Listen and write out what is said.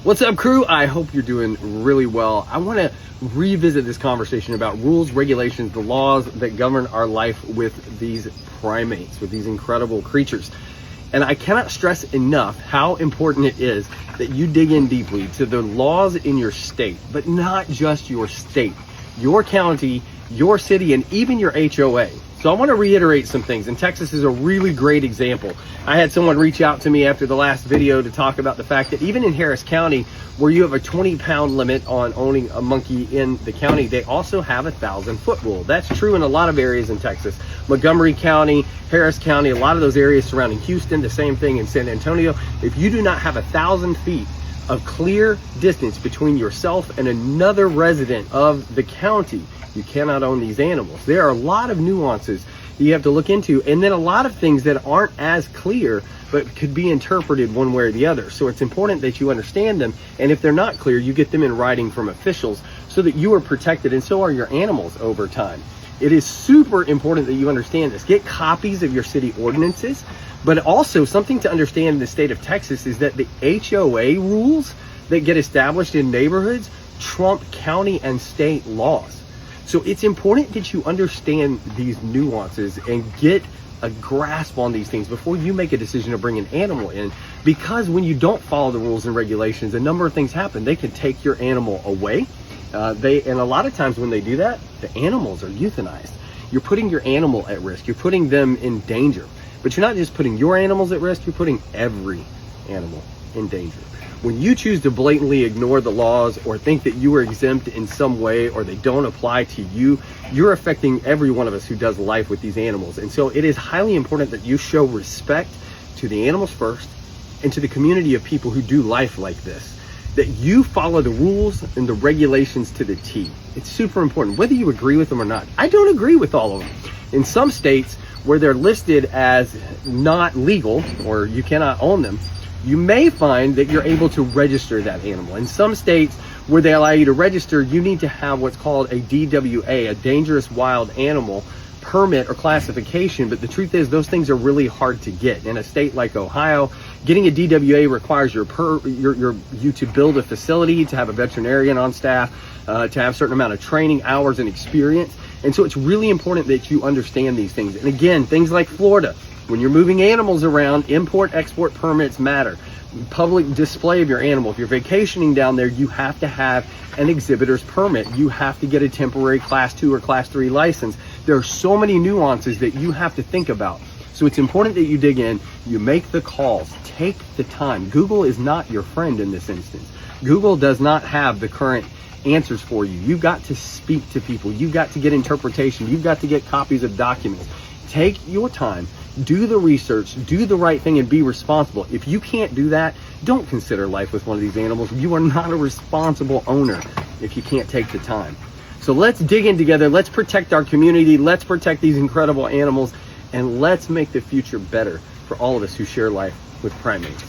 What's up, crew? I hope you're doing really well. I want to revisit this conversation about rules, regulations, the laws that govern our life with these primates, with these incredible creatures. And I cannot stress enough how important it is that you dig in deeply to the laws in your state, but not just your state, your county, your city, and even your HOA. So I want to reiterate some things, and Texas is a really great example. I had someone reach out to me after the last video to talk about the fact that even in Harris County, where you have a 20-pound limit on owning a monkey in the county, they also have a 1,000-foot rule. That's true in a lot of areas in Texas. Montgomery County, Harris County, a lot of those areas surrounding Houston, the same thing in San Antonio. If you do not have 1,000 feet of clear distance between yourself and another resident of the county, you cannot own these animals. There are a lot of nuances you have to look into, and then a lot of things that aren't as clear but could be interpreted one way or the other. So it's important that you understand them, and if they're not clear, you get them in writing from officials so that you are protected, and so are your animals over time. It is super important that you understand this. Get copies of your city ordinances, but also something to understand in the state of Texas is that the HOA rules that get established in neighborhoods trump county and state laws. So it's important that you understand these nuances and get a grasp on these things before you make a decision to bring an animal in, because when you don't follow the rules and regulations, a number of things happen. They can take your animal away. And a lot of times when they do that, the animals are euthanized. You're putting your animal at risk. You're putting them in danger. But you're not just putting your animals at risk, you're putting every animal in danger. When you choose to blatantly ignore the laws or think that you are exempt in some way or they don't apply to you, you're affecting every one of us who does life with these animals. And so it is highly important that you show respect to the animals first and to the community of people who do life like this, that you follow the rules and the regulations to the T. It's super important, whether you agree with them or not. I don't agree with all of them. In some states where they're listed as not legal or you cannot own them, you may find that you're able to register that animal. In some states where they allow you to register, you need to have what's called a DWA, a dangerous wild animal permit or classification. But the truth is, those things are really hard to get. In a state like Ohio, getting a DWA requires you to build a facility, to have a veterinarian on staff, to have a certain amount of training hours and experience. And so it's really important that you understand these things. And again, things like Florida, when you're moving animals around, import-export permits matter. Public display of your animal. If you're vacationing down there, you have to have an exhibitor's permit. You have to get a temporary Class 2 or Class 3 license. There are so many nuances that you have to think about. So it's important that you dig in, you make the calls, take the time. Google is not your friend in this instance. Google does not have the current answers for you. You've got to speak to people. You've got to get interpretation. You've got to get copies of documents. Take your time, do the research, do the right thing, and be responsible. If you can't do that, don't consider life with one of these animals. You are not a responsible owner if you can't take the time. So let's dig in together. Let's protect our community. Let's protect these incredible animals, and let's make the future better for all of us who share life with primates.